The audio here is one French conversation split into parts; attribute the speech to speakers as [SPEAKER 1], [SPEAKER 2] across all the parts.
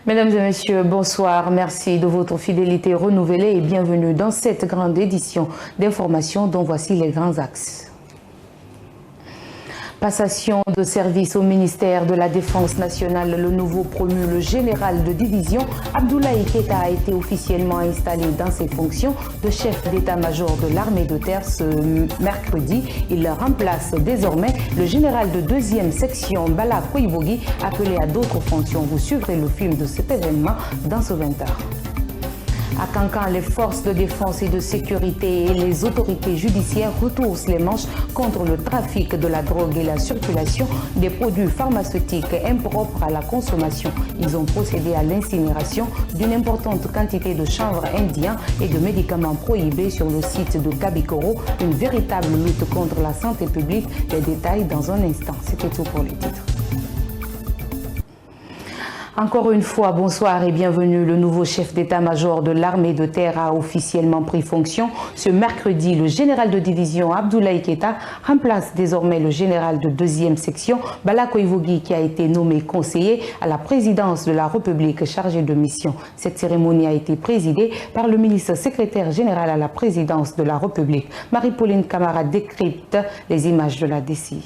[SPEAKER 1] Mesdames et messieurs, bonsoir. Merci de votre fidélité renouvelée et bienvenue dans cette grande édition d'information dont voici les grands axes. Passation de service au ministère de la Défense nationale, le nouveau promu, le général de division Abdoulaye Keita a été officiellement installé dans ses fonctions de chef d'état-major de l'armée de terre ce mercredi. Il remplace désormais le général de 2e section Bala Koivogi, appelé à d'autres fonctions. Vous suivrez le film de cet événement dans ce 20h. À Kankan, les forces de défense et de sécurité et les autorités judiciaires retroussent les manches contre le trafic de la drogue et la circulation des produits pharmaceutiques impropres à la consommation. Ils ont procédé à l'incinération d'une importante quantité de chanvre indien et de médicaments prohibés sur le site de Kabikoro. Une véritable lutte contre la santé publique. Les détails dans un instant. C'était tout pour les titres. Encore une fois, bonsoir et bienvenue. Le nouveau chef d'état-major de l'armée de terre a officiellement pris fonction. Ce mercredi, le général de division Abdoulaye Keita remplace désormais le général de 2e section Bala Koivogi, qui a été nommé conseiller à la présidence de la République chargé de mission. Cette cérémonie a été présidée par le ministre secrétaire général à la présidence de la République. Marie-Pauline Camara décrypte les images de la DCI.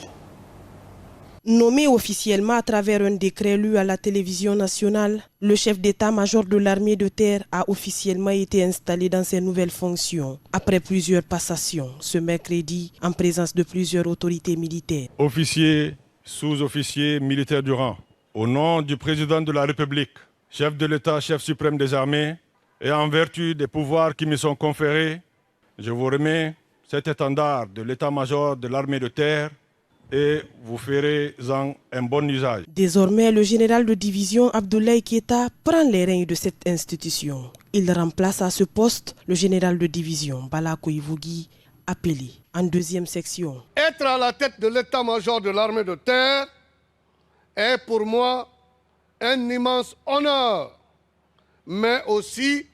[SPEAKER 2] Nommé officiellement à travers un décret lu à la télévision nationale, le chef d'état-major de l'armée de terre a officiellement été installé dans ses nouvelles fonctions après plusieurs passations ce mercredi en présence de plusieurs autorités militaires.
[SPEAKER 3] Officiers, sous-officiers, militaires du rang, au nom du président de la République, chef de l'État, chef suprême des armées, et en vertu des pouvoirs qui me sont conférés, je vous remets cet étendard de l'état-major de l'armée de terre et vous ferez-en un bon usage.
[SPEAKER 2] Désormais, le général de division Abdoulaye Keita prend les rênes de cette institution. Il remplace à ce poste le général de division Bala Koivogi, appelé en 2e section.
[SPEAKER 4] Être à la tête de l'état-major de l'armée de terre est pour moi un immense honneur, mais aussi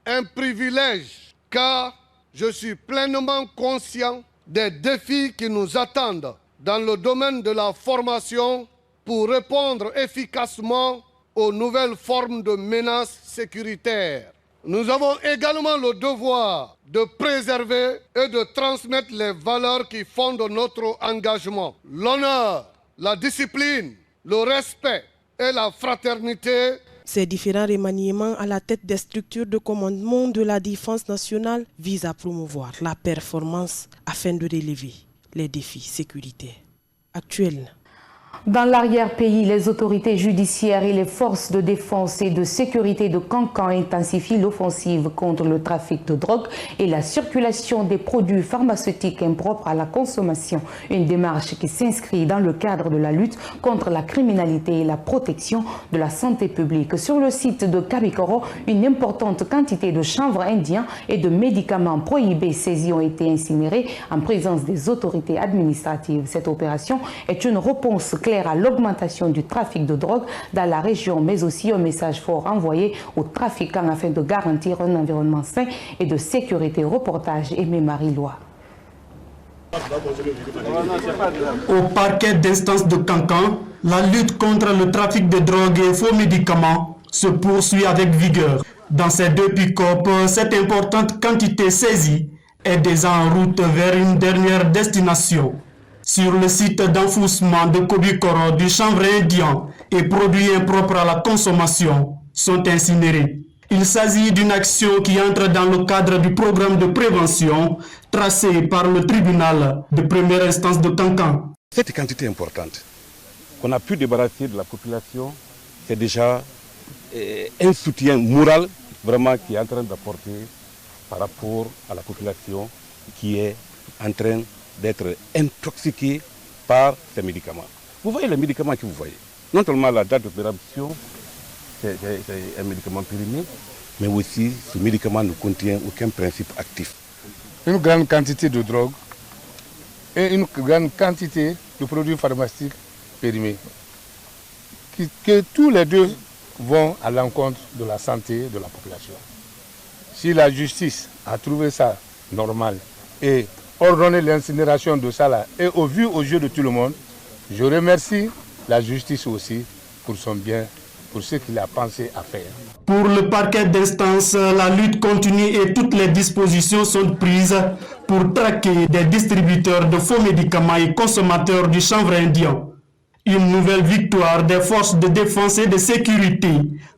[SPEAKER 4] un privilège, car je suis pleinement conscient des défis qui nous attendent dans le domaine de la formation pour répondre efficacement aux nouvelles formes de menaces sécuritaires. Nous avons également le devoir de préserver et de transmettre les valeurs qui fondent notre engagement. L'honneur, la discipline, le respect et la fraternité.
[SPEAKER 2] Ces différents remaniements à la tête des structures de commandement de la défense nationale visent à promouvoir la performance afin de relever les défis sécuritaires actuels.
[SPEAKER 1] Dans l'arrière-pays, les autorités judiciaires et les forces de défense et de sécurité de Kankan intensifient l'offensive contre le trafic de drogue et la circulation des produits pharmaceutiques impropres à la consommation. Une démarche qui s'inscrit dans le cadre de la lutte contre la criminalité et la protection de la santé publique. Sur le site de Kabikoro, une importante quantité de chanvre indien et de médicaments prohibés saisis ont été incinérés en présence des autorités administratives. Cette opération est une réponse claire à l'augmentation du trafic de drogue dans la région, mais aussi un message fort envoyé aux trafiquants afin de garantir un environnement sain et de sécurité. Reportage Aimé Marie-Lois.
[SPEAKER 5] Au parquet d'instance de Kankan, la lutte contre le trafic de drogue et faux médicaments se poursuit avec vigueur. Dans ces deux pick-up, cette importante quantité saisie est déjà en route vers une dernière destination. Sur le site d'enfouissement de Kobikoro, du chanvre indien et produits impropres à la consommation sont incinérés. Il s'agit d'une action qui entre dans le cadre du programme de prévention tracé par le tribunal de première instance de Kankan.
[SPEAKER 6] Cette quantité importante qu'on a pu débarrasser de la population, c'est déjà un soutien moral vraiment qui est en train d'apporter par rapport à la population qui est en train d'être intoxiqué par ces médicaments. Vous voyez les médicaments que vous voyez. Non seulement la date d'opération, c'est un médicament périmé, mais aussi ce médicament ne contient aucun principe actif.
[SPEAKER 7] Une grande quantité de drogue et une grande quantité de produits pharmaceutiques périmés, que tous les deux vont à l'encontre de la santé de la population. Si la justice a trouvé ça normal et ordonné l'incinération de ça là, et aux yeux de tout le monde, je remercie la justice aussi pour son bien pour ce qu'il a pensé à faire.
[SPEAKER 5] Pour le parquet d'instance, la lutte continue et toutes les dispositions sont prises pour traquer des distributeurs de faux médicaments et consommateurs du chanvre indien. Une nouvelle victoire des forces de défense et de sécurité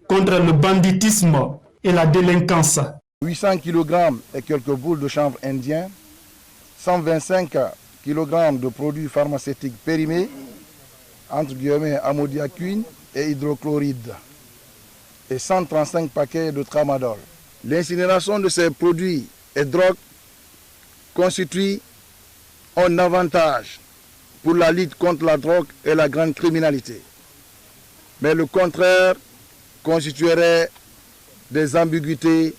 [SPEAKER 5] contre le banditisme et la délinquance.
[SPEAKER 8] 800 kg et quelques boules de chanvre indien, 125 kg de produits pharmaceutiques périmés, entre guillemets amodiaquine et hydrochloride, et 135 paquets de tramadol. L'incinération de ces produits et drogues constitue un avantage pour la lutte contre la drogue et la grande criminalité. Mais le contraire constituerait des ambiguïtés,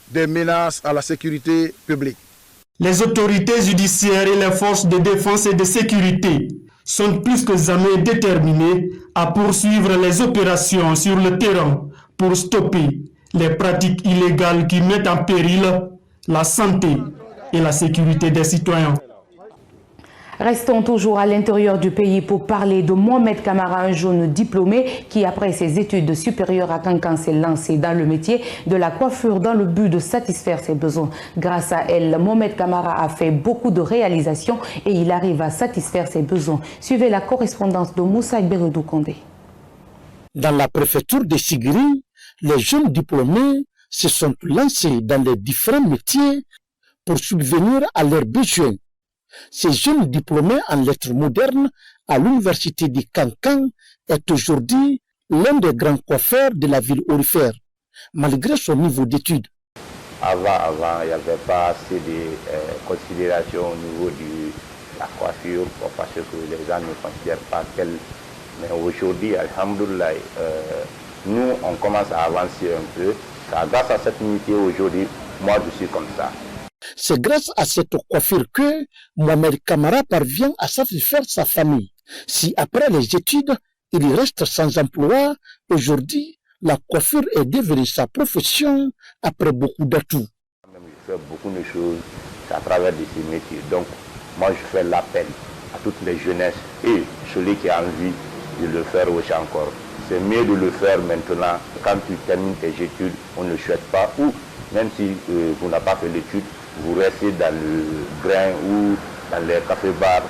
[SPEAKER 8] des menaces à la sécurité publique.
[SPEAKER 5] Les autorités judiciaires et les forces de défense et de sécurité sont plus que jamais déterminées à poursuivre les opérations sur le terrain pour stopper les pratiques illégales qui mettent en péril la santé et la sécurité des citoyens.
[SPEAKER 1] Restons toujours à l'intérieur du pays pour parler de Mohamed Kamara, un jeune diplômé qui, après ses études supérieures à Kankan, s'est lancé dans le métier de la coiffure dans le but de satisfaire ses besoins. Grâce à elle, Mohamed Kamara a fait beaucoup de réalisations et il arrive à satisfaire ses besoins. Suivez la correspondance de Moussa Beredou Kondé.
[SPEAKER 9] Dans la préfecture de Sigiri, les jeunes diplômés se sont lancés dans les différents métiers pour subvenir à leurs besoins. Ces jeunes diplômés en lettres modernes à l'université de Kankan est aujourd'hui l'un des grands coiffeurs de la ville aurifère, malgré son niveau d'études.
[SPEAKER 10] Avant, il n'y avait pas assez de considération au niveau de la coiffure parce que les gens ne considèrent pas qu'elle. Mais aujourd'hui, alhamdoulilah, nous, on commence à avancer un peu. Grâce à cette unité aujourd'hui, moi, je suis comme ça.
[SPEAKER 9] C'est grâce à cette coiffure que Mohamed Kamara parvient à satisfaire sa famille. Si après les études, il reste sans emploi, aujourd'hui, la coiffure est devenue sa profession après beaucoup d'atouts.
[SPEAKER 10] Je fais beaucoup de choses à travers ces métiers. Donc, moi, je fais l'appel à toutes les jeunesses et celui qui a envie de le faire aussi encore. C'est mieux de le faire maintenant. Quand tu termines tes études, on ne souhaite pas, ou même si vous n'avez pas fait l'étude, vous restez dans le grain ou dans les cafés-bars.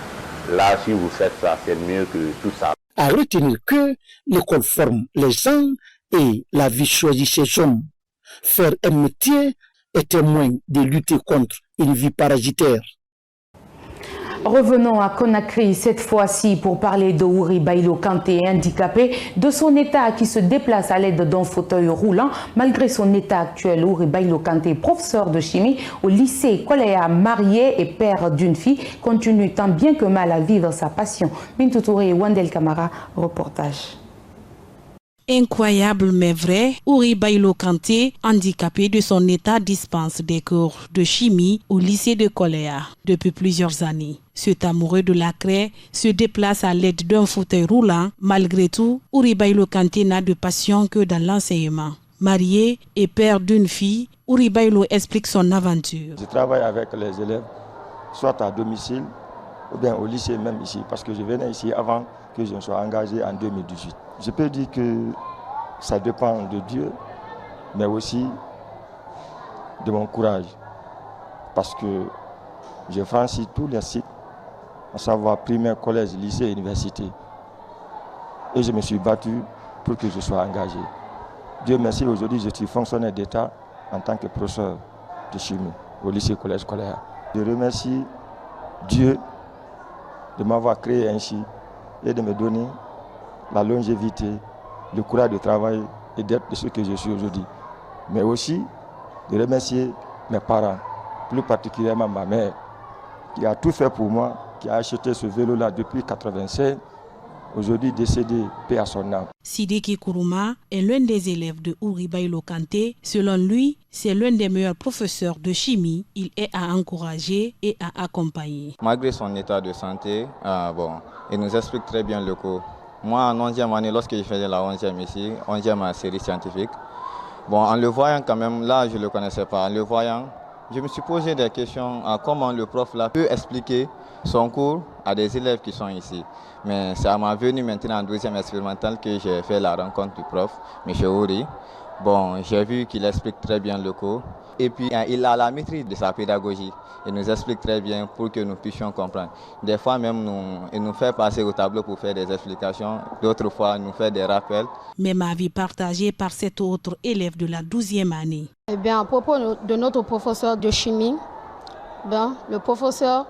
[SPEAKER 10] Là, si vous faites ça, c'est mieux que tout ça.
[SPEAKER 9] À retenir que l'école forme les gens et la vie choisit ses hommes. Faire un métier est un moyen de lutter contre une vie parasitaire.
[SPEAKER 1] Revenons à Conakry cette fois-ci pour parler de Ouri Bailo Kanté, handicapé, de son état qui se déplace à l'aide d'un fauteuil roulant. Malgré son état actuel, Ouri Bailo Kanté, professeur de chimie au lycée Koléa, marié et père d'une fille, continue tant bien que mal à vivre sa passion. Bintou Touré et Wandel Kamara, reportage.
[SPEAKER 11] Incroyable mais vrai, Ouri Bailo Kanté, handicapé de son état, dispense des cours de chimie au lycée de Koléa depuis plusieurs années. Cet amoureux de la craie se déplace à l'aide d'un fauteuil roulant. Malgré tout, Ouri Bailo Kanté n'a de passion que dans l'enseignement. Marié et père d'une fille, Ouri Bailo explique son aventure.
[SPEAKER 12] Je travaille avec les élèves, soit à domicile ou bien au lycée même ici, parce que je venais ici avant que je sois engagé en 2018. Je peux dire que ça dépend de Dieu, mais aussi de mon courage. Parce que j'ai franchi tous les cycles, à savoir primaire, collège, lycée, université. Et je me suis battu pour que je sois engagé. Dieu merci, aujourd'hui je suis fonctionnaire d'État en tant que professeur de chimie au lycée collège scolaire. Je remercie Dieu de m'avoir créé ainsi et de me donner la longévité, le courage de travailler et d'être de ce que je suis aujourd'hui. Mais aussi de remercier mes parents, plus particulièrement ma mère, qui a tout fait pour moi, qui a acheté ce vélo-là depuis 1996, aujourd'hui décédé, paix à son âme.
[SPEAKER 11] Sidiki Kourouma est l'un des élèves de Ouri Bailo Kanté. Selon lui, c'est l'un des meilleurs professeurs de chimie. Il est à encourager et à accompagner.
[SPEAKER 13] Malgré son état de santé, il nous explique très bien le cours. Moi, en 11e année, lorsque je faisais la 11e ici, 11e série scientifique, en le voyant quand même, là, je ne le connaissais pas. En le voyant, Je me suis posé des questions à comment le prof là peut expliquer son cours à des élèves qui sont ici. Mais c'est à ma venue maintenant en deuxième expérimentale que j'ai fait la rencontre du prof, M. Ouri. Bon, j'ai vu qu'il explique très bien le cours. Et puis, il a la maîtrise de sa pédagogie. Il nous explique très bien pour que nous puissions comprendre. Des fois même, il nous fait passer au tableau pour faire des explications. D'autres fois, il nous fait des rappels.
[SPEAKER 11] Même avis partagé par cet autre élève de la 12e année.
[SPEAKER 14] Eh bien, à propos de notre professeur de chimie, le professeur,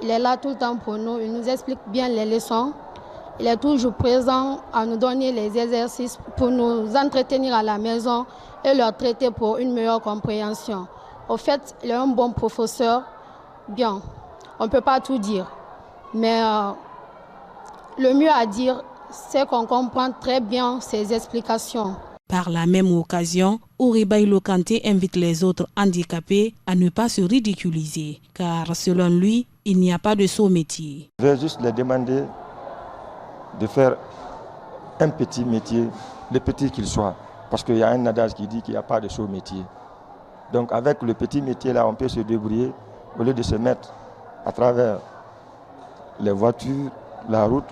[SPEAKER 14] il est là tout le temps pour nous. Il nous explique bien les leçons. Il est toujours présent à nous donner les exercices pour nous entretenir à la maison et leur traiter pour une meilleure compréhension. Au fait, il est un bon professeur. Bien, on ne peut pas tout dire. Mais le mieux à dire, c'est qu'on comprend très bien ses explications.
[SPEAKER 11] Par la même occasion, Ouri Bailo Kanté invite les autres handicapés à ne pas se ridiculiser, car selon lui, il n'y a pas de saut métier.
[SPEAKER 12] Je vais juste les demander de faire un petit métier, le petit qu'il soit, parce qu'il y a un adage qui dit qu'il n'y a pas de saut métier. Donc avec le petit métier là, on peut se débrouiller au lieu de se mettre à travers les voitures, la route,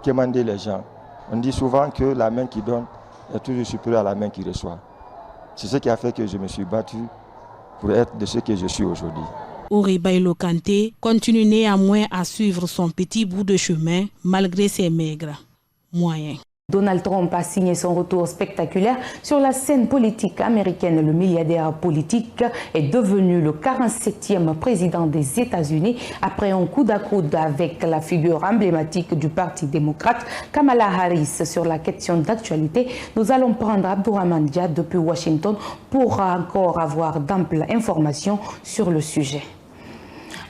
[SPEAKER 12] quémander les gens. On dit souvent que la main qui donne est toujours supérieure à la main qui reçoit. C'est ce qui a fait que je me suis battu pour être de ce que je suis aujourd'hui.
[SPEAKER 11] Ouri Bailo Kanté continue néanmoins à suivre son petit bout de chemin malgré ses maigres moyens.
[SPEAKER 1] Donald Trump a signé son retour spectaculaire sur la scène politique américaine. Le milliardaire politique est devenu le 47e président des États-Unis après un coude à coude avec la figure emblématique du Parti démocrate, Kamala Harris. Sur la question d'actualité, nous allons prendre Abdourahmane Dia depuis Washington pour encore avoir d'amples informations sur le sujet.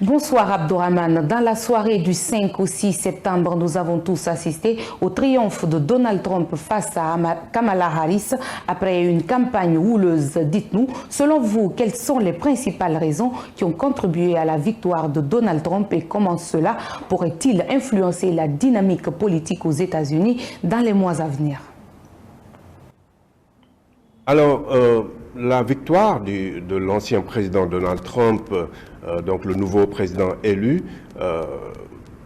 [SPEAKER 1] Bonsoir Abdourahmane. Dans la soirée du 5 au 6 septembre, nous avons tous assisté au triomphe de Donald Trump face à Kamala Harris après une campagne houleuse. Dites-nous, selon vous, quelles sont les principales raisons qui ont contribué à la victoire de Donald Trump et comment cela pourrait-il influencer la dynamique politique aux États-Unis dans les mois à venir?
[SPEAKER 15] Alors, la victoire de l'ancien président Donald Trump, donc le nouveau président élu,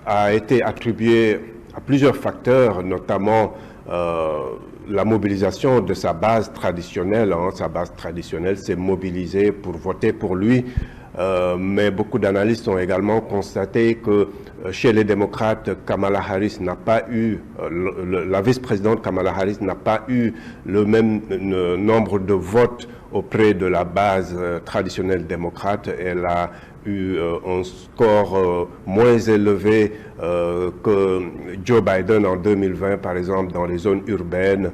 [SPEAKER 15] a été attribuée à plusieurs facteurs, notamment la mobilisation de sa base traditionnelle. Sa base traditionnelle s'est mobilisée pour voter pour lui. Mais beaucoup d'analystes ont également constaté que chez les démocrates, Kamala Harris n'a pas eu, la vice-présidente Kamala Harris n'a pas eu le même nombre de votes auprès de la base traditionnelle démocrate. Elle a eu un score moins élevé que Joe Biden en 2020, par exemple, dans les zones urbaines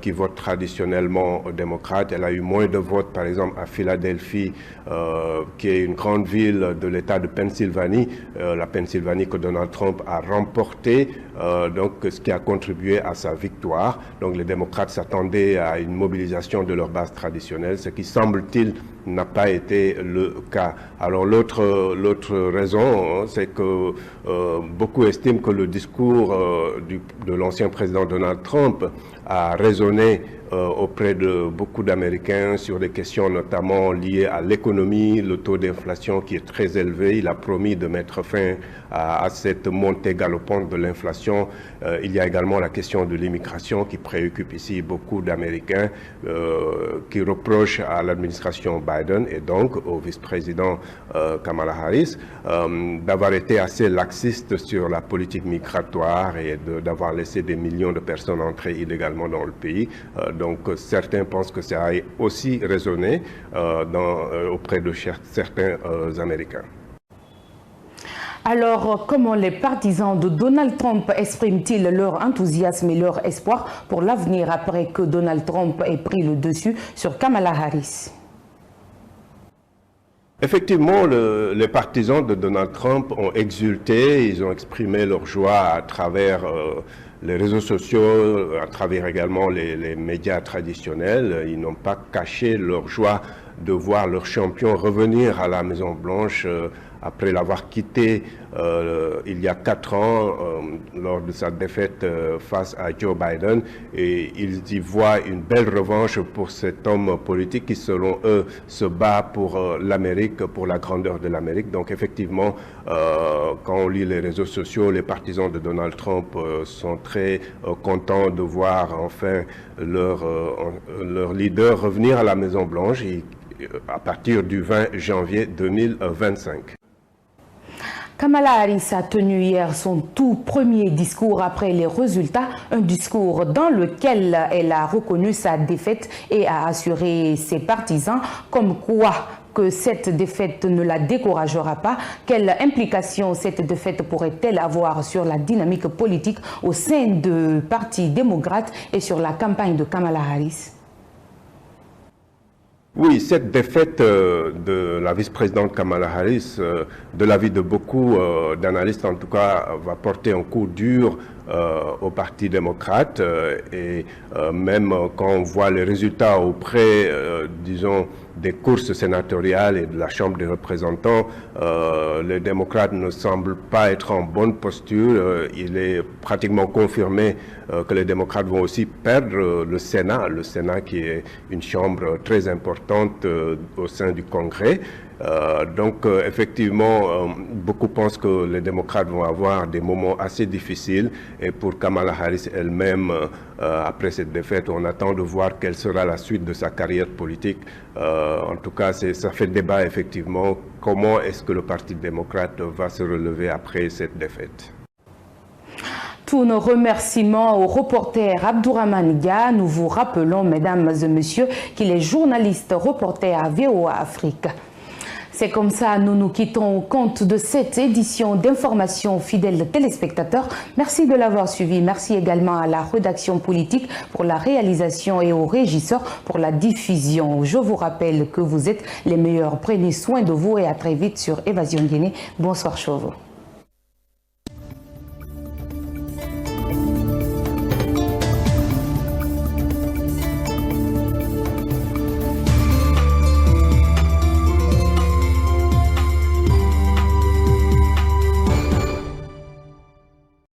[SPEAKER 15] qui votent traditionnellement démocrates. Elle a eu moins de votes, par exemple, à Philadelphie, qui est une grande ville de l'État de Pennsylvanie, la Pennsylvanie que Donald Trump a remportée, donc ce qui a contribué à sa victoire. Donc les démocrates s'attendaient à une mobilisation de leur base traditionnelle, ce qui semble-t-il n'a pas été le cas. Alors l'autre raison, c'est que beaucoup estiment que le discours de l'ancien président Donald Trump a résonné auprès de beaucoup d'Américains sur des questions notamment liées à l'économie, le taux d'inflation qui est très élevé. Il a promis de mettre fin à cette montée galopante de l'inflation. Il y a également la question de l'immigration qui préoccupe ici beaucoup d'Américains, qui reprochent à l'administration Biden et donc au vice-président Kamala Harris d'avoir été assez laxiste sur la politique migratoire et d'avoir laissé des millions de personnes entrer illégalement dans le pays. Donc certains pensent que ça a aussi résonné auprès de certains Américains.
[SPEAKER 1] Alors, comment les partisans de Donald Trump expriment-ils leur enthousiasme et leur espoir pour l'avenir après que Donald Trump ait pris le dessus sur Kamala Harris?
[SPEAKER 15] Effectivement, les partisans de Donald Trump ont exulté, ils ont exprimé leur joie à travers les réseaux sociaux, à travers également les médias traditionnels. Ils n'ont pas caché leur joie de voir leur champion revenir à la Maison-Blanche après l'avoir quitté il y a 4 ans lors de sa défaite face à Joe Biden. Et ils y voient une belle revanche pour cet homme politique qui, selon eux, se bat pour l'Amérique, pour la grandeur de l'Amérique. Donc effectivement, quand on lit les réseaux sociaux, les partisans de Donald Trump sont très contents de voir enfin leur leader revenir à la Maison-Blanche à partir du 20 janvier 2025.
[SPEAKER 1] Kamala Harris a tenu hier son tout premier discours après les résultats, un discours dans lequel elle a reconnu sa défaite et a assuré ses partisans comme quoi que cette défaite ne la découragera pas. Quelle implication cette défaite pourrait-elle avoir sur la dynamique politique au sein du Parti démocrate et sur la campagne de Kamala Harris?
[SPEAKER 15] Oui, cette défaite de la vice-présidente Kamala Harris, de l'avis de beaucoup d'analystes en tout cas, va porter un coup dur au Parti démocrate et même quand on voit les résultats auprès, disons, des courses sénatoriales et de la Chambre des représentants, les démocrates ne semblent pas être en bonne posture. Il est pratiquement confirmé que les démocrates vont aussi perdre le Sénat qui est une chambre très importante au sein du Congrès. Donc effectivement, beaucoup pensent que les démocrates vont avoir des moments assez difficiles et pour Kamala Harris elle-même, après cette défaite, on attend de voir quelle sera la suite de sa carrière politique. En tout cas, ça fait débat effectivement, comment est-ce que le Parti démocrate va se relever après cette défaite.
[SPEAKER 1] Tous nos remerciements au reporter Abdourahmane Dia. Nous vous rappelons, mesdames et messieurs, qu'il est journaliste reporter à VOA Afrique. C'est comme ça, nous nous quittons au compte de cette édition d'information fidèles téléspectateurs. Merci de l'avoir suivi. Merci également à la rédaction politique pour la réalisation et aux régisseurs pour la diffusion. Je vous rappelle que vous êtes les meilleurs. Prenez soin de vous et à très vite sur Évasion Guinée. Bonsoir Chauveau.